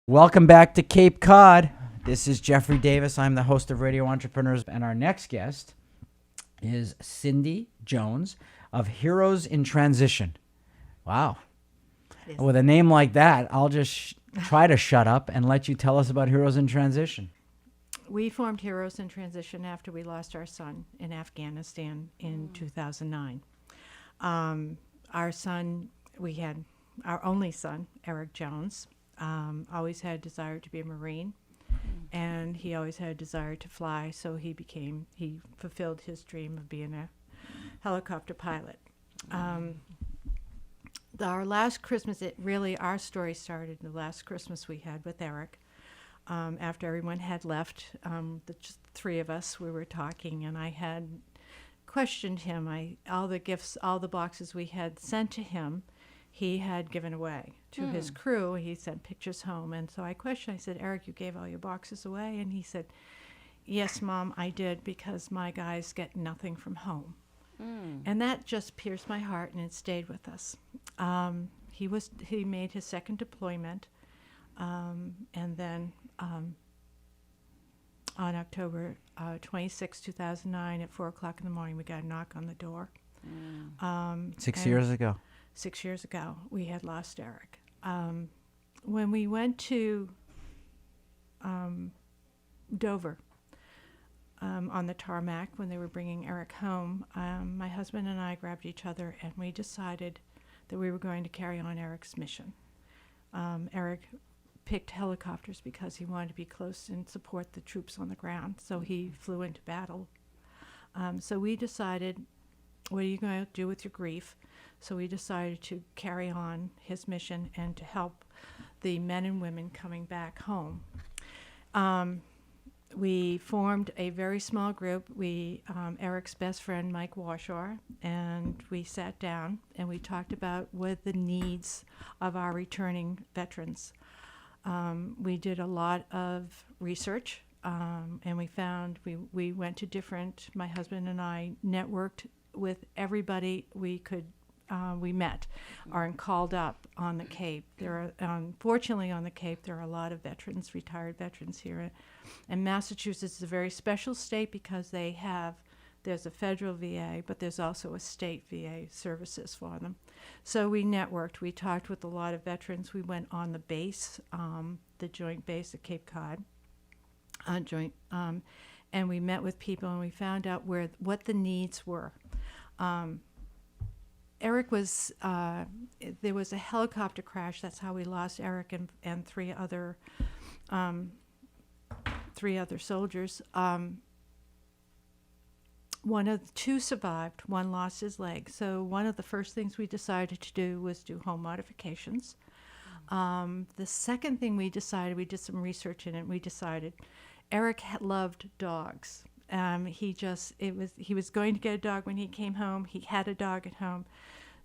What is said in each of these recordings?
Welcome back to Cape Cod. This is Jeffrey Davis. I'm the host of Radio Entrepreneurs, and our next guest is Cyndy Jones of Heroes in Transition. Wow. Yes. With a name like that, I'll just try to shut up and let you tell us about Heroes in Transition. We formed Heroes in Transition after we lost our son in Afghanistan in 2009. Our son, we had our only son, Eric Jones, always had a desire to be a Marine, and he always had a desire to fly, so he fulfilled his dream of being a helicopter pilot. Our last Christmas, our story started the last Christmas we had with Eric. After everyone had left, just the three of us, we were talking, and I had questioned him. All the gifts, all the boxes we had sent to him, he had given away to his crew. He sent pictures home, and so I questioned. I said, "Eric, you gave all your boxes away?" And he said, "Yes, Mom, I did, because my guys get nothing from home." And that just pierced my heart, and it stayed with us. He made his second deployment, and then on October 26, 2009, at 4 o'clock in the morning, we got a knock on the door. 6 years ago. 6 years ago, we had lost Eric. When we went to Dover on the tarmac, when they were bringing Eric home, my husband and I grabbed each other, and we decided that we were going to carry on Eric's mission. Eric picked helicopters because he wanted to be close and support the troops on the ground, so he flew into battle. So we decided, what are you going to do with your grief? So we decided to carry on his mission and to help the men and women coming back home. We formed a very small group. Eric's best friend, Mike Washaw, and we sat down and we talked about what the needs of our returning veterans. We did a lot of research, and we found we went to my husband and I networked with everybody we could. We met and called up on the Cape. Unfortunately, on the Cape, there are a lot of veterans, retired veterans here. And Massachusetts is a very special state because there's a federal VA, but there's also a state VA services for them. So we networked. We talked with a lot of veterans. We went on the base, the joint base at Cape Cod, and we met with people, and we found out what the needs were. There was a helicopter crash. That's how we lost Eric and three other soldiers. Two survived. One lost his leg. So one of the first things we decided to do was do home modifications. The second thing we did some research in it. We decided Eric loved dogs. He was going to get a dog when he came home. He had a dog at home.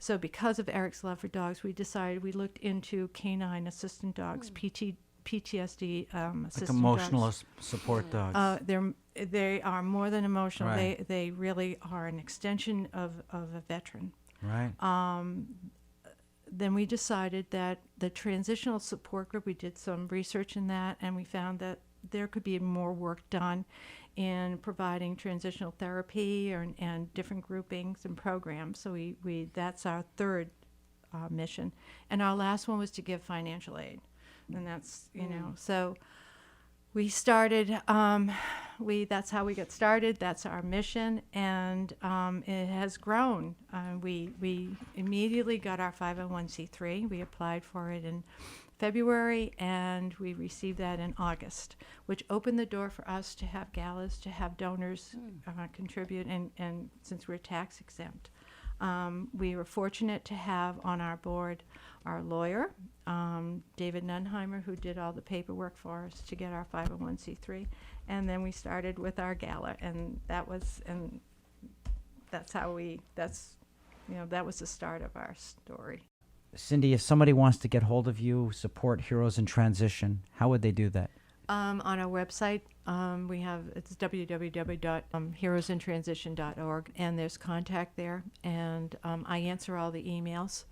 So because of Eric's love for dogs, we looked into canine assistant dogs, PTSD assistant Like emotional dogs. support dogs. They are more than emotional. Right. They really are an extension of a veteran. Right. Then we decided that the transitional support group, we did some research in that, and we found that there could be more work done in providing transitional therapy and different groupings and programs. So that's our third mission. And our last one was to give financial aid. And that's, so we started, that's how we got started. That's our mission. And it has grown. We immediately got our 501c3. We applied for it in February, and we received that in August, which opened the door for us to have galas, to have donors contribute, and since we're tax exempt. We were fortunate to have on our board our lawyer, David Nunheimer, who did all the paperwork for us to get our 501c3, and then we started with our gala, and that was the start of our story. Cyndy, if somebody wants to get hold of you, support Heroes in Transition, how would they do that? On our website, it's www.heroesintransition.org, and there's contact there, and I answer all the emails.